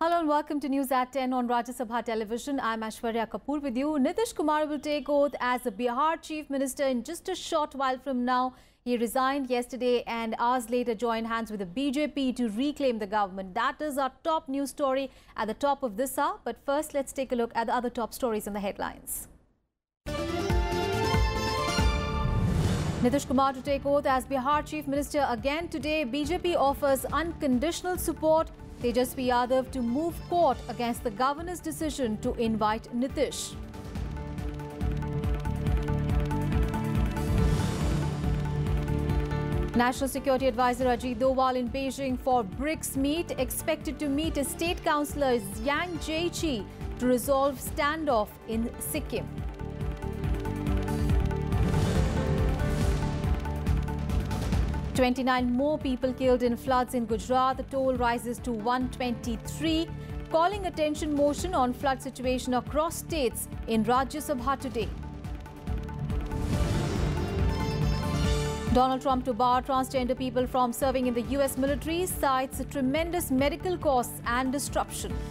Hello and welcome to News at 10 on Rajya Sabha television. I'm Aishwarya Kapoor with you. Nitish Kumar will take oath as the Bihar Chief Minister in just a short while from now. He resigned yesterday and hours later joined hands with the BJP to reclaim the government. That is our top news story at the top of this hour. But first, let's take a look at the other top stories in the headlines. Nitish Kumar to take oath as Bihar Chief Minister again today. BJP offers unconditional support. Tejasvi Yadav to move court against the governor's decision to invite Nitish. National Security Advisor Ajit Doval in Beijing for BRICS meet, expected to meet as State Councillor Yang Jiechi to resolve standoff in Sikkim. "29 more people killed in floods in Gujarat. The toll rises to 123. Calling attention motion on flood situation across states in Rajya Sabha today. Donald Trump to bar transgender people from serving in the US military, cites tremendous medical costs and disruption.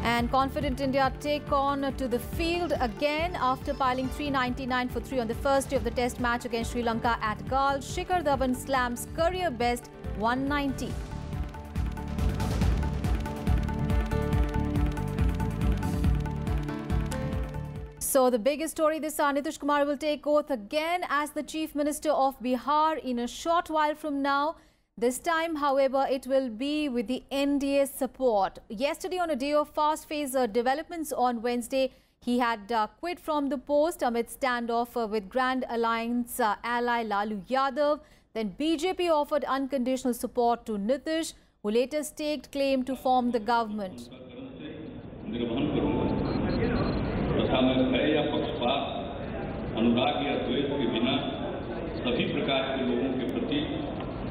And confident India take on to the field again after piling 399 for 3 on the first day of the test match against Sri Lanka at Galle. Shikhar Dhawan slams career best 190. So the biggest story this hour, Nitish Kumar will take oath again as the Chief Minister of Bihar in a short while from now. This time, however, it will be with the NDA's support. Yesterday, on a day of fast-paced developments on Wednesday, he had quit from the post amid standoff with Grand Alliance ally Lalu Yadav. Then BJP offered unconditional support to Nitish, who later staked claim to form the government.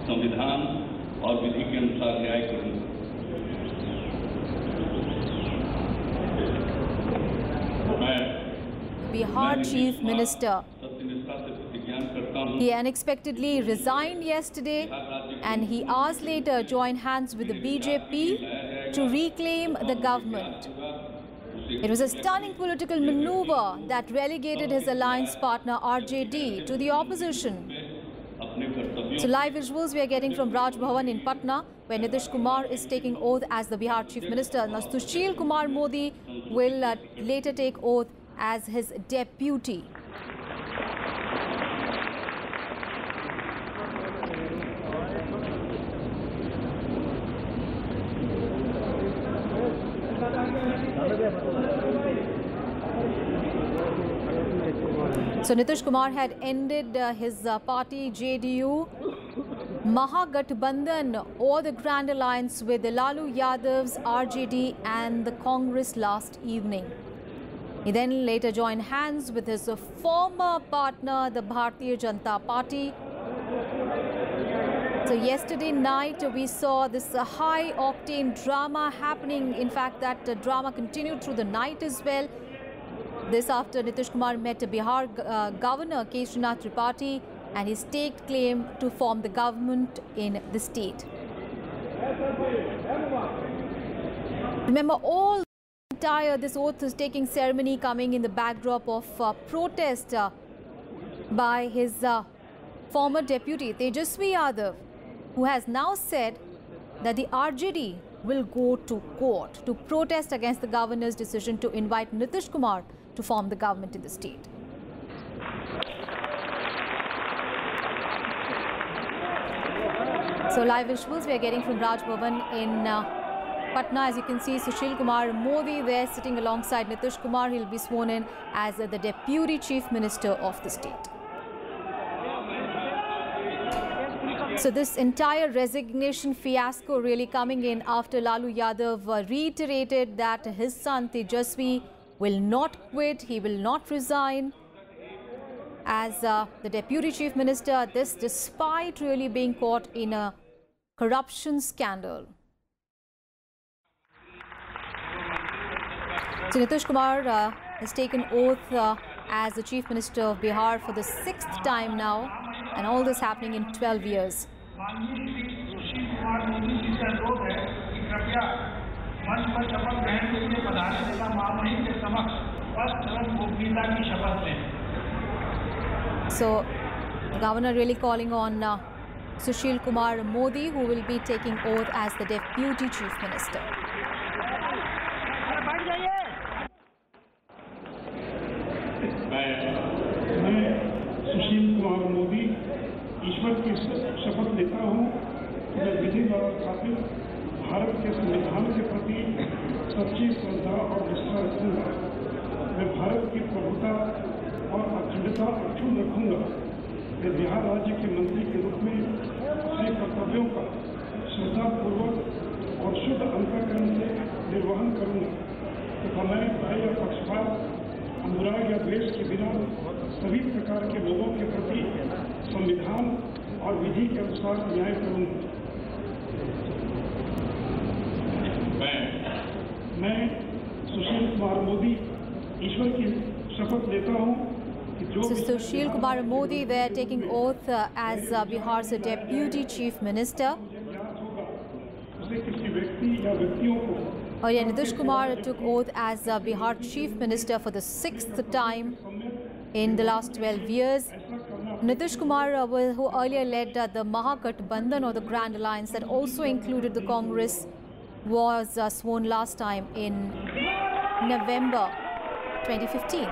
संविधान और विधि के अनुसार न्याय करूंगा। Bihar Chief Minister. He unexpectedly resigned yesterday and he hours later joined hands with the BJP to reclaim the government. It was a stunning political maneuver that relegated his alliance partner RJD to the opposition. So live visuals we are getting from Raj Bhavan in Patna, where Nitish Kumar is taking oath as the Bihar Chief Minister. Now Sushil Kumar Modi will later take oath as his deputy. So Nitish Kumar had ended his party JDU Mahagathbandhan or the Grand Alliance with the Lalu Yadav's RJD and the Congress last evening. He then later joined hands with his former partner, the Bharatiya Janata Party. So yesterday night we saw this high-octane drama happening. In fact, that drama continued through the night as well. This after Nitish Kumar met Bihar Governor Keshrinath Tripathi and he staked claim to form the government in the state. Remember, all entire this oath-taking ceremony coming in the backdrop of protest by his former deputy Tejasvi Yadav, who has now said that the RJD will go to court to protest against the governor's decision to invite Nitish Kumar to form the government in the state. So live visuals we are getting from Raj Bhavan in Patna. As you can see, Sushil Kumar Modi there sitting alongside Nitish Kumar. He'll be sworn in as the Deputy Chief Minister of the state. So this entire resignation fiasco really coming in after Lalu Yadav reiterated that his son Tejasvi will not quit, he will not resign as the Deputy Chief Minister. This despite really being caught in a corruption scandal. So Nitish Kumar has taken oath as the Chief Minister of Bihar for the 6th time now, and all this happening in 12 years. Modi ji से अनुरोध है कि कृपया मंच पर शपथ ग्रहण के लिए पधारने का महामहिम के समक्ष पद एवं गोपनीयता की शपथ लें। So, the governor really calling on Sushil Kumar Modi, who will be taking oath as the Deputy Chief Minister. मैं सुशील कुमार मोदी ईश्वर की शपथ लेता हूँ कि मैं विधि द्वारा स्थापित भारत के संविधान के प्रति सच्ची श्रद्धा और निष्ठा रखूंगा। मैं भारत की प्रभुता और अखंडता अक्षुण्ण रखूंगा। मैं बिहार राज्य के मंत्री के रूप में अपने कर्तव्यों का श्रद्धापूर्वक और शुद्ध अंतःकरण से निर्वहन करूंगा तथा मैं भय या पक्षपात, अनुराग या द्वेष के बिना सभी प्रकार के लोगों के प्रति संविधान और विधि के अनुसार न्याय करूंगा। मैं सुशील कुमार मोदी ईश्वर की शपथ लेता हूँ। So Sushil Kumar Modi there taking oath as Bihar's Deputy Chief Minister. Earlier, Nitish Kumar took oath as Bihar Chief Minister for the 6th time in the last 12 years. Nitish Kumar, who earlier led the Mahagathbandhan or the Grand Alliance that also included the Congress, was sworn last time in November 2015.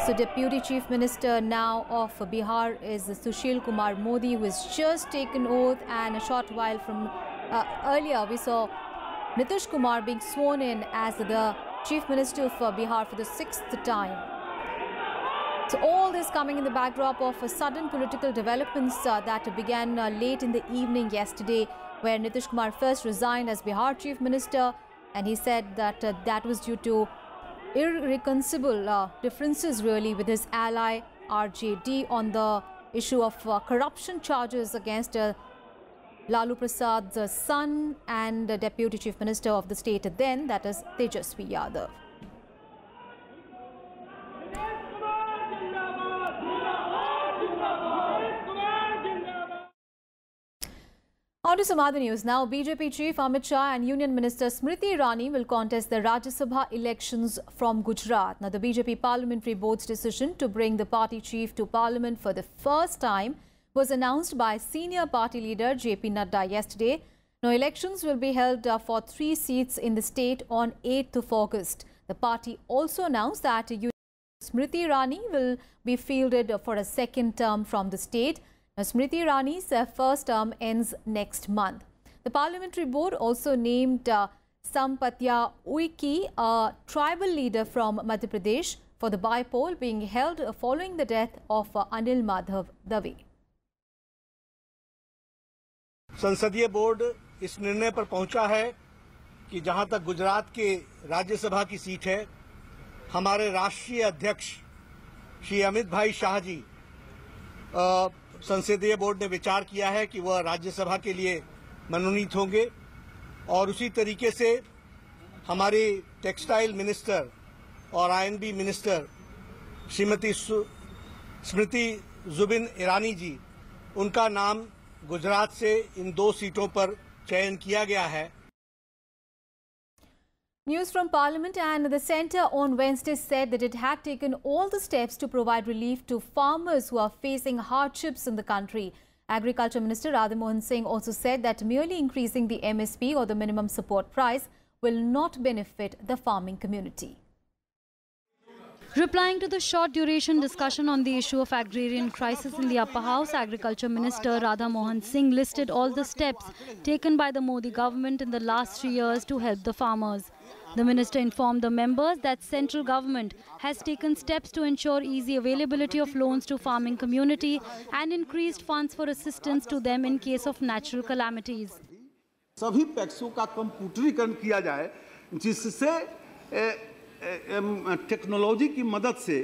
So Deputy Chief Minister now of Bihar is Sushil Kumar Modi, who has just taken oath, and a short while from earlier we saw Nitish Kumar being sworn in as the Chief Minister of Bihar for the 6th time. So all this coming in the backdrop of sudden political developments that began late in the evening yesterday, where Nitish Kumar first resigned as Bihar Chief Minister, and he said that that was due to irreconcilable differences really with his ally RJD on the issue of corruption charges against Lalu Prasad's son and the Deputy Chief Minister of the state then, that is Tejasvi Yadav. On to some other news now. BJP Chief Amit Shah and Union Minister Smriti Irani will contest the Rajya Sabha elections from Gujarat. Now, the BJP Parliamentary Board's decision to bring the party chief to Parliament for the first time was announced by senior party leader JP Nadda yesterday. Now, elections will be held for 3 seats in the state on 8th of August. The party also announced that Smriti Irani will be fielded for a second term from the state. Now, Smriti Irani's first term ends next month. The Parliamentary Board also named Sampatya Uiki, a tribal leader from Madhya Pradesh, for the by-poll being held following the death of Anil Madhav Dave. संसदीय board इस निर्णय पर पहुंचा है कि जहां तक गुजरात के राज्यसभा की सीट है, हमारे राष्ट्रीय अध्यक्ष श्री अमित भाई शाह जी संसदीय बोर्ड ने विचार किया है कि वह राज्यसभा के लिए मनोनीत होंगे, और उसी तरीके से हमारी टेक्सटाइल मिनिस्टर और आईएनबी मिनिस्टर श्रीमती स्मृति जुबिन ईरानी जी, उनका नाम गुजरात से इन 2 सीटों पर चयन किया गया है. News from Parliament, and the centre on Wednesday said that it had taken all the steps to provide relief to farmers who are facing hardships in the country. Agriculture Minister Radha Mohan Singh also said that merely increasing the MSP or the minimum support price will not benefit the farming community. Replying to the short duration discussion on the issue of agrarian crisis in the upper house, Agriculture Minister Radha Mohan Singh listed all the steps taken by the Modi government in the last 3 years to help the farmers. The minister informed the members that central government has taken steps to ensure easy availability of loans to farming community and increased funds for assistance to them in case of natural calamities. सभी पैक्सों का कंप्यूटरीकरण किया जाए, जिससे technology की मदद से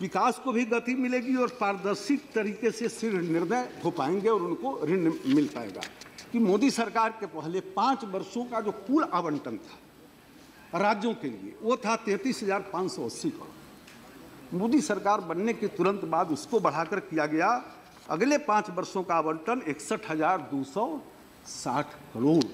विकास को भी गति मिलेगी और पारदर्शी तरीके से निर्णय हो पाएंगे और उनको ऋण मिल पाएगा. कि मोदी सरकार के पहले 5 वर्षों का जो कुल आवंटन था राज्यों के लिए, वो था 33,580 करोड़. मोदी सरकार बनने के तुरंत बाद उसको बढ़ाकर किया गया अगले 5 वर्षों का आवंटन 61,260 crore.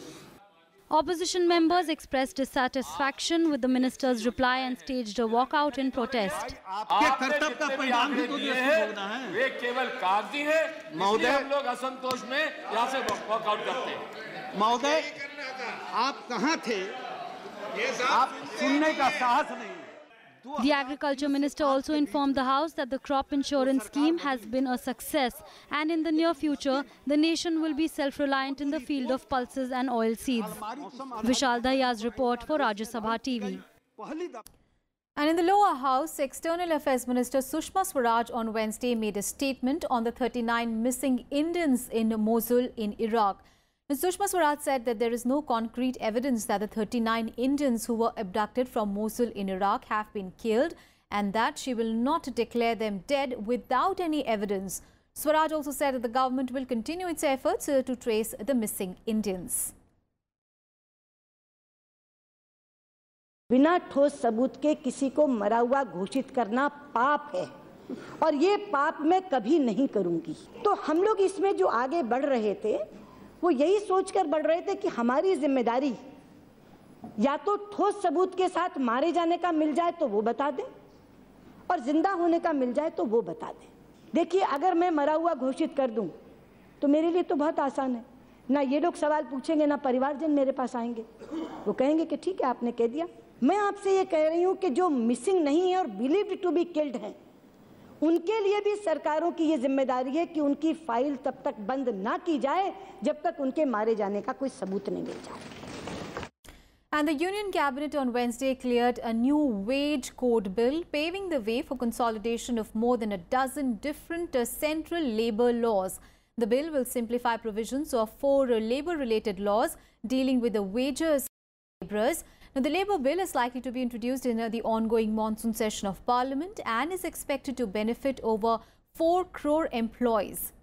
Opposition members expressed dissatisfaction with the minister's reply and staged a walkout in protest. आपके कर्तव्य का परिणाम भी तो देश को भोगना है। वे केवल कागजी है, इसलिए हम लोग असंतोष में यहाँ से वॉकआउट करते हैं। महोदय, आप कहाँ थे? आप सुनने का साहस नहीं। The Agriculture Minister also informed the House that the crop insurance scheme has been a success and in the near future, the nation will be self-reliant in the field of pulses and oilseeds. Vishal Dahiya's report for Rajya Sabha TV. And in the lower house, External Affairs Minister Sushma Swaraj on Wednesday made a statement on the 39 missing Indians in Mosul in Iraq. Ms. Sushma Swaraj said that there is no concrete evidence that the 39 Indians who were abducted from Mosul in Iraq have been killed and that she will not declare them dead without any evidence. Swaraj also said that the government will continue its efforts to trace the missing Indians. बिना ठोस सबूत के किसी को मरा हुआ घोषित करना पाप है और ये पाप मैं कभी नहीं करूंगी। तो हम लोग इसमें जो आगे बढ़ रहे थे वो यही सोचकर बढ़ रहे थे कि हमारी जिम्मेदारी या तो ठोस सबूत के साथ मारे जाने का मिल जाए तो वो बता दें और जिंदा होने का मिल जाए तो वो बता दें। देखिए, अगर मैं मरा हुआ घोषित कर दूं तो मेरे लिए तो बहुत आसान है, ना ये लोग सवाल पूछेंगे ना परिवारजन मेरे पास आएंगे, वो कहेंगे कि ठीक है आपने कह दिया। मैं आपसे ये कह रही हूं कि जो मिसिंग नहीं है और बिलीव्ड टू बी किल्ड हैं उनके लिए भी सरकारों की ये जिम्मेदारी है कि उनकी फाइल तब तक बंद ना की जाए जब तक उनके मारे जाने का कोई सबूत नहीं मिल जाए। And the Union Cabinet on Wednesday cleared a new wage code bill, paving the way for consolidation of more than a dozen different central labour laws. The bill will simplify provisions of 4 labour-related laws dealing with the wages of labourers. Now, the Labour Bill is likely to be introduced in the ongoing monsoon session of Parliament and is expected to benefit over 4 crore employees.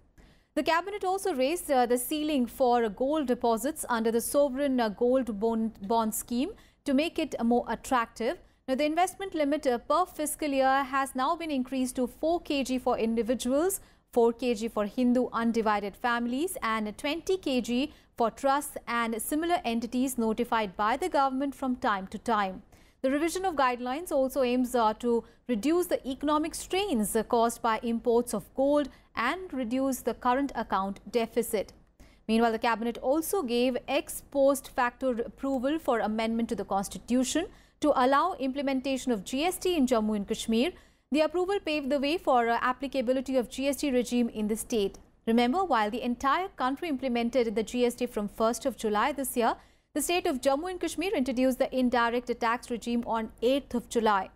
The Cabinet also raised the ceiling for gold deposits under the Sovereign Gold Bond Scheme to make it more attractive. Now, the investment limit per fiscal year has now been increased to 4 kg for individuals, 4 kg for Hindu undivided families and 20 kg for trusts and similar entities notified by the government from time to time. The revision of guidelines also aims to reduce the economic strains caused by imports of gold and reduce the current account deficit. Meanwhile, the Cabinet also gave ex post facto approval for amendment to the Constitution to allow implementation of GST in Jammu and Kashmir. The approval paved the way for applicability of GST regime in the state. Remember, while the entire country implemented the GST from 1st of July this year, the state of Jammu and Kashmir introduced the indirect tax regime on 8th of July.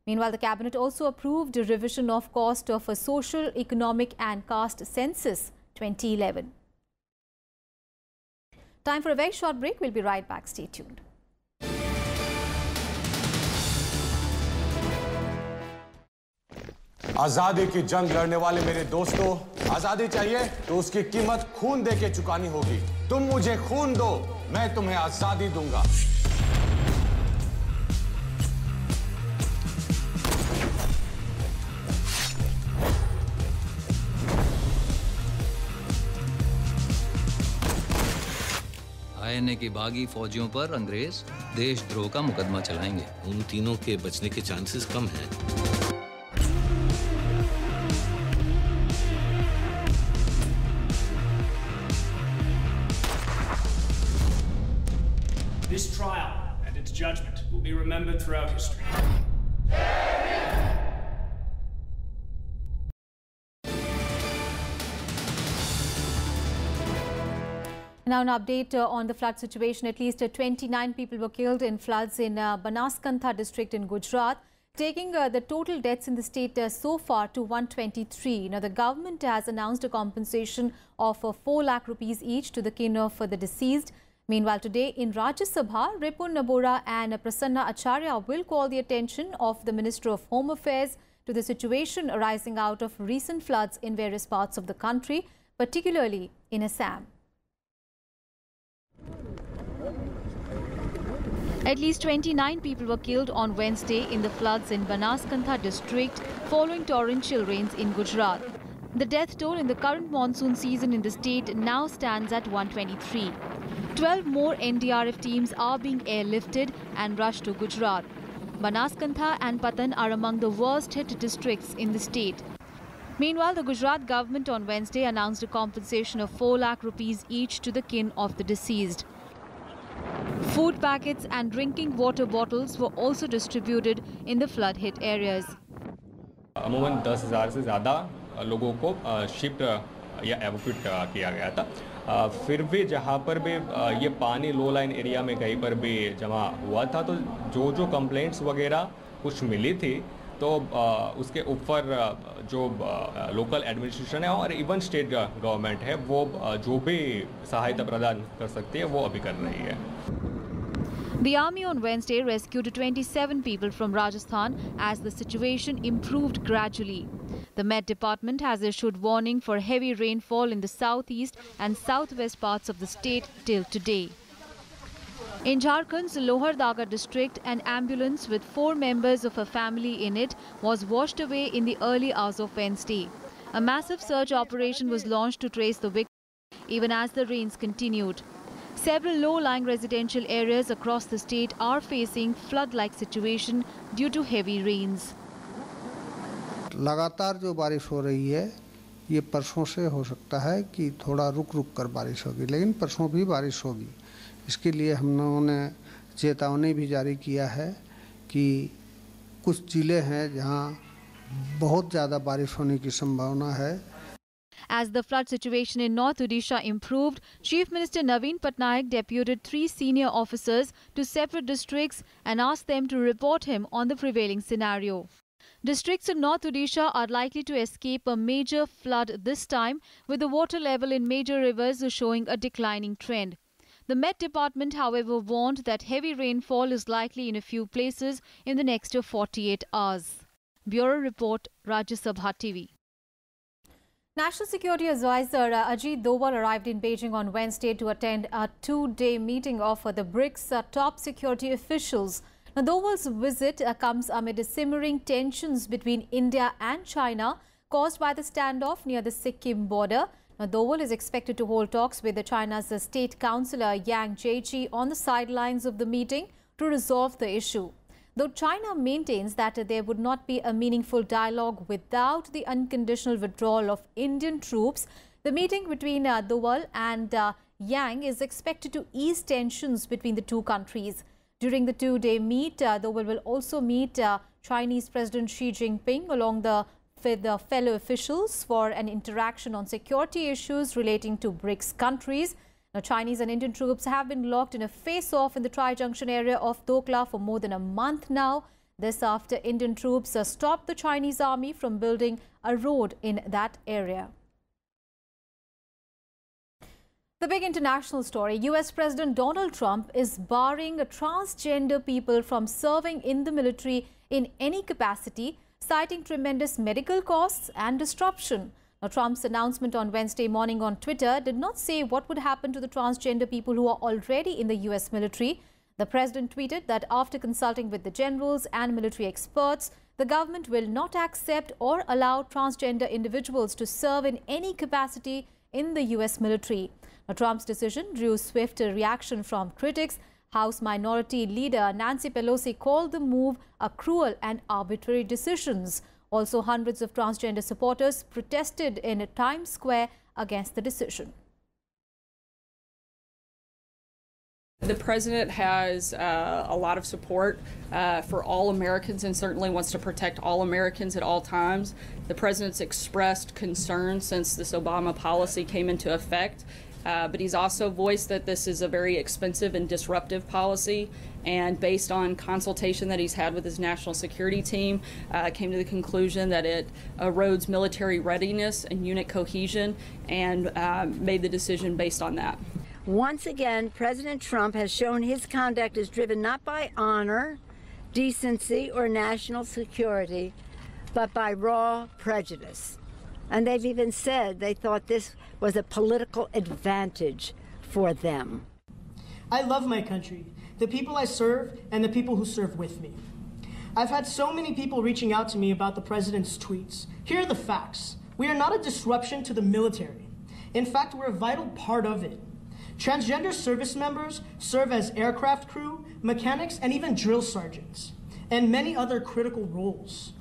Meanwhile, the Cabinet also approved a revision of cost of a social, economic and caste census 2011. Time for a very short break. We'll be right back. Stay tuned. आजादी की जंग लड़ने वाले मेरे दोस्तों, आजादी चाहिए तो उसकी कीमत खून दे के चुकानी होगी। तुम मुझे खून दो, मैं तुम्हें आजादी दूंगा। आईएनए की बागी फौजियों पर अंग्रेज देशद्रोह का मुकदमा चलाएंगे। उन तीनों के बचने के चांसेस कम हैं। This trial and its judgment will be remembered throughout history. Now an update on the flood situation. At least 29 people were killed in floods in Banaskantha district in Gujarat, taking the total deaths in the state so far to 123. Now the government has announced a compensation of 4 lakh rupees each to the kin of the deceased. Meanwhile, today in Rajya Sabha, Ripun Nabora and Prasanna Acharya will call the attention of the Minister of Home Affairs to the situation arising out of recent floods in various parts of the country, particularly in Assam. At least 29 people were killed on Wednesday in the floods in Banaskantha district following torrential rains in Gujarat. The death toll in the current monsoon season in the state now stands at 123. 12 more NDRF teams are being airlifted and rushed to Gujarat. Banaskantha and Patan are among the worst hit districts in the state. Meanwhile, the Gujarat government on Wednesday announced a compensation of 4 lakh rupees each to the kin of the deceased. Food packets and drinking water bottles were also distributed in the flood-hit areas. अमूमन 10,000 से ज़्यादा लोगों को shift या एवोक्यूट किया गया था। फिर भी जहाँ पर भी ये पानी लो लाइन एरिया में कहीं पर भी जमा हुआ था, तो जो कंप्लेंट्स वगैरह कुछ मिली थी, तो उसके ऊपर जो लोकल एडमिनिस्ट्रेशन है और इवन स्टेट गवर्नमेंट है, वो जो भी सहायता प्रदान कर सकती है वो अभी कर रही है। The army on Wednesday rescued 27 people from Rajasthan as the situation improved gradually. The Met Department has issued warning for heavy rainfall in the southeast and southwest parts of the state till today. In Jharkhand's Lohardaga district, an ambulance with 4 members of a family in it was washed away in the early hours of Wednesday. A massive search operation was launched to trace the victims, even as the rains continued. Several low-lying residential areas across the state are facing flood-like situation due to heavy rains. लगातार जो बारिश हो रही है, ये परसों से हो सकता है कि थोड़ा रुक कर बारिश होगी, लेकिन परसों भी बारिश होगी। इसके लिए हम लोगों ने चेतावनी भी जारी किया है कि कुछ जिले हैं जहां बहुत ज़्यादा बारिश होने की संभावना है। As the flood situation in North Odisha improved, Chief Minister Naveen Patnaik deputed 3 senior officers to separate districts and asked them to report him on the prevailing scenario. Districts in North Odisha are likely to escape a major flood this time, with the water level in major rivers showing a declining trend. The Met Department, however, warned that heavy rainfall is likely in a few places in the next 48 hours. Bureau Report, Rajya Sabha TV. National Security Advisor Ajit Doval arrived in Beijing on Wednesday to attend a 2-day meeting of the BRICS top security officials. Now, Doval's visit comes amid simmering tensions between India and China caused by the standoff near the Sikkim border. Now, Doval is expected to hold talks with China's State Councillor Yang Jiechi on the sidelines of the meeting to resolve the issue. Though China maintains that there would not be a meaningful dialogue without the unconditional withdrawal of Indian troops, the meeting between Doval and Yang is expected to ease tensions between the two countries. During the 2-day meet, Doval will also meet Chinese President Xi Jinping along with the fellow officials for an interaction on security issues relating to BRICS countries. Now, Chinese and Indian troops have been locked in a face-off in the Tri-Junction area of Dokla for more than a month now. This after Indian troops stopped the Chinese army from building a road in that area. The big international story: US President Donald Trump is barring transgender people from serving in the military in any capacity, citing tremendous medical costs and disruption. Now, Trump's announcement on Wednesday morning on Twitter did not say what would happen to the transgender people who are already in the US military. The president tweeted that after consulting with the generals and military experts, the government will not accept or allow transgender individuals to serve in any capacity in the US military. Now, Trump's decision drew swift reaction from critics. House Minority Leader Nancy Pelosi called the move a cruel and arbitrary decision. Also, hundreds of transgender supporters protested in Times Square against the decision. The president has a lot of support for all Americans and certainly wants to protect all Americans at all times. The president's expressed concern since this Obama policy came into effect. But he's also voiced that this is a very expensive and disruptive policy, and based on consultation that he's had with his national security team, came to the conclusion that it erodes military readiness and unit cohesion, and made the decision based on that. Once again, President Trump has shown his conduct is driven not by honor, decency, or national security, but by raw prejudice. And they've even said they thought this was a political advantage for them. I love my country, the people I serve, and the people who serve with me. I've had so many people reaching out to me about the president's tweets. Here are the facts. We are not a disruption to the military. In fact, we're a vital part of it. Transgender service members serve as aircraft crew, mechanics, and even drill sergeants, and many other critical roles.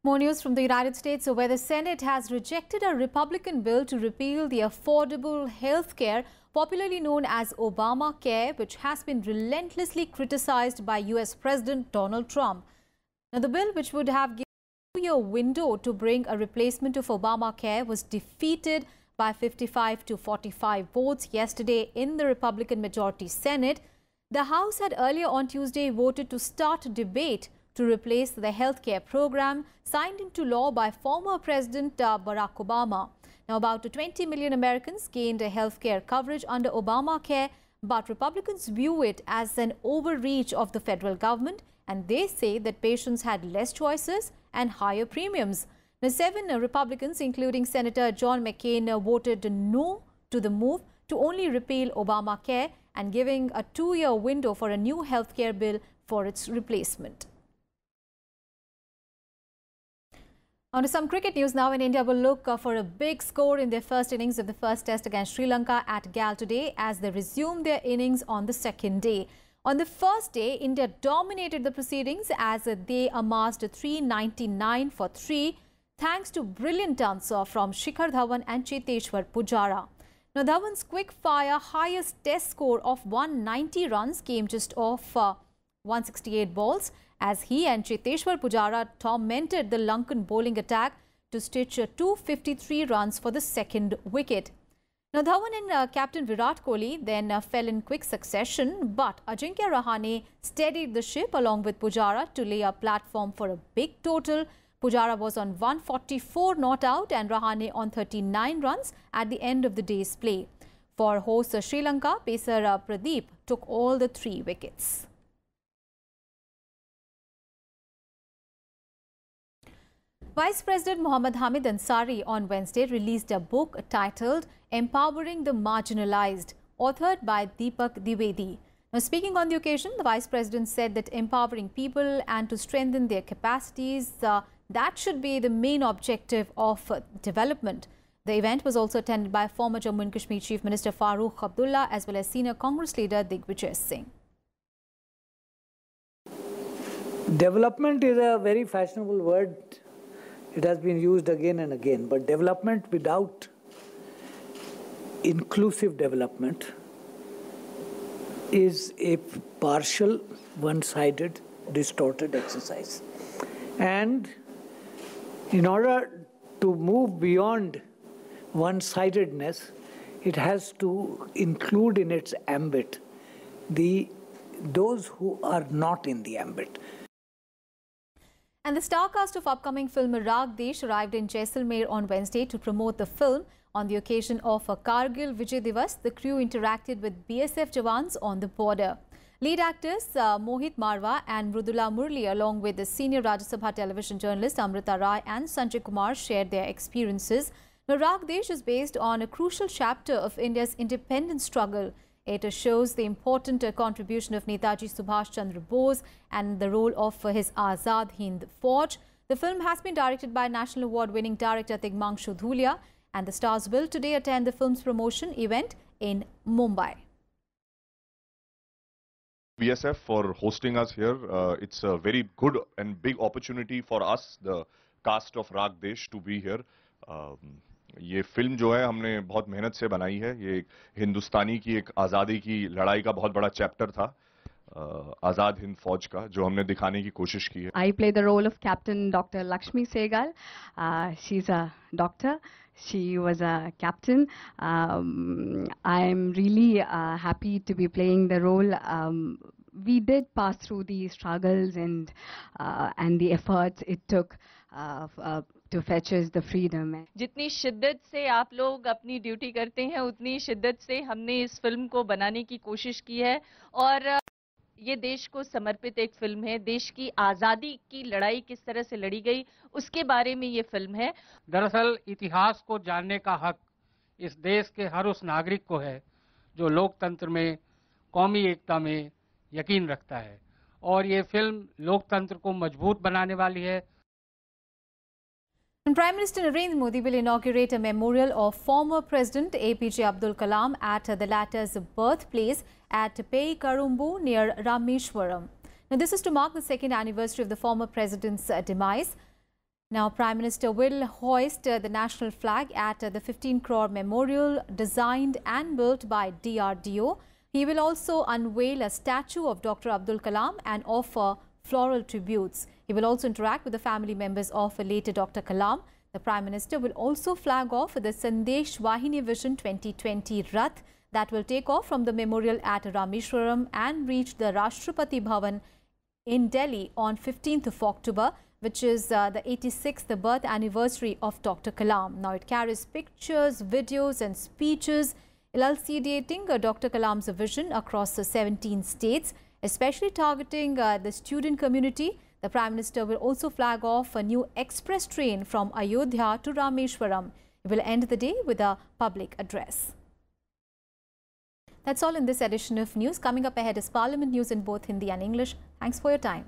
More news from the United States, where the Senate has rejected a Republican bill to repeal the Affordable Health Care, popularly known as Obamacare, which has been relentlessly criticized by U.S. President Donald Trump. Now, the bill, which would have given a 2-year window to bring a replacement of Obamacare, was defeated by 55 to 45 votes yesterday in the Republican majority Senate. The House had earlier on Tuesday voted to start a debate to replace the healthcare program signed into law by former President Barack Obama. Now, about 20 million Americans gained a healthcare coverage under Obamacare, but Republicans view it as an overreach of the federal government, and they say that patients had less choices and higher premiums. Now, 7 Republicans, including Senator John McCain, voted no to the move to only repeal Obamacare and giving a 2-year window for a new healthcare bill for its replacement. On to some cricket news now, and India will look for a big score in their first innings of the first test against Sri Lanka at Gal today as they resume their innings on the second day. On the first day, India dominated the proceedings as they amassed 399 for 3 thanks to brilliant answer from Shikhar Dhawan and Cheteshwar Pujara. Now, Dhawan's quick-fire highest test score of 190 runs came just off 168 balls as he and Cheteshwar Pujara tormented the Lankan bowling attack to stitch 253 runs for the second wicket. Now, Dhawan and captain Virat Kohli then fell in quick succession, but Ajinkya Rahane steadied the ship along with Pujara to lay a platform for a big total. Pujara was on 144 not out and Rahane on 39 runs at the end of the day's play. For host Sri Lanka, pacer Pradeep took all the 3 wickets. Vice President Mohammad Hamid Ansari on Wednesday released a book titled Empowering the Marginalized, authored by Deepak Dwivedi. Now, speaking on the occasion, the Vice President said that empowering people and to strengthen their capacities, that should be the main objective of development. The event was also attended by former Jammu and Kashmir Chief Minister Farooq Abdullah as well as senior Congress leader Digvijay Singh. Development is a very fashionable word. It has been used again and again, but development without inclusive development is a partial, one-sided, distorted exercise. And in order to move beyond one-sidedness, it has to include in its ambit those who are not in the ambit. And the star cast of upcoming film Rag Desh arrived in Jaisalmer on Wednesday to promote the film. On the occasion of Kargil Vijay Divas, the crew interacted with BSF Jawans on the border. Lead actors Mohit Marwa and Mrudula Murli, along with the senior Rajya Sabha television journalist Amrita Rai and Sanjay Kumar, shared their experiences. Now, Rag Desh is based on a crucial chapter of India's independence struggle. It shows the important contribution of Netaji Subhash Chandra Bose and the role of his Azad Hind Fauj. The film has been directed by National Award-winning director Tigmanshu Dhulia, and the stars will today attend the film's promotion event in Mumbai. BSF for hosting us here. It's a very good and big opportunity for us, the cast of Rag Desh, to be here. ये film जो है हमने बहुत मेहनत से बनाई है. ये हिंदुस्तानी की एक आज़ादी की लड़ाई का बहुत बड़ा चैप्टर था, आज़ाद हिंद फौज का, जो हमने दिखाने की कोशिश की है. I play the role of Captain Dr. Lakshmi Sehgal. She's a doctor. She was a captain. I'm really happy to be playing the role. We did pass through the struggles and the efforts it took to fetch us the freedom. जितनी शिद्दत से आप लोग अपनी duty करते हैं, उतनी शिद्दत से हमने इस फिल्म को बनाने की कोशिश की है और ये देश को समर्पित एक फिल्म है. देश की आज़ादी की लड़ाई किस तरह से लड़ी गई, उसके बारे में ये फिल्म है. दरअसल इतिहास को जानने का हक इस देश के हर उस नागरिक को है जो लोकतंत्र में, कौमी एकता में यकीन रखता है, और ये फिल्म लोकतंत्र को मजबूत बनाने वाली है. And Prime Minister Narendra Modi will inaugurate a memorial of former President APJ Abdul Kalam at the latter's birthplace at Peikarumbu near Rameshwaram. Now, this is to mark the second anniversary of the former president's demise. Now, Prime Minister will hoist the national flag at the 15 crore memorial designed and built by DRDO. He will also unveil a statue of Dr. Abdul Kalam and offer floral tributes. He will also interact with the family members of late Dr. Kalam. The Prime Minister will also flag off the Sandesh Vahini Vision 2020 Rath that will take off from the memorial at Rameshwaram and reach the Rashtrapati Bhavan in Delhi on 15th of October, which is the 86th birth anniversary of Dr. Kalam. Now, it carries pictures, videos and speeches elucidating Dr. Kalam's vision across 17 states, especially targeting the student community. The Prime Minister will also flag off a new express train from Ayodhya to Rameshwaram. He will end the day with a public address. That's all in this edition of news. Coming up ahead is Parliament news in both Hindi and English. Thanks for your time.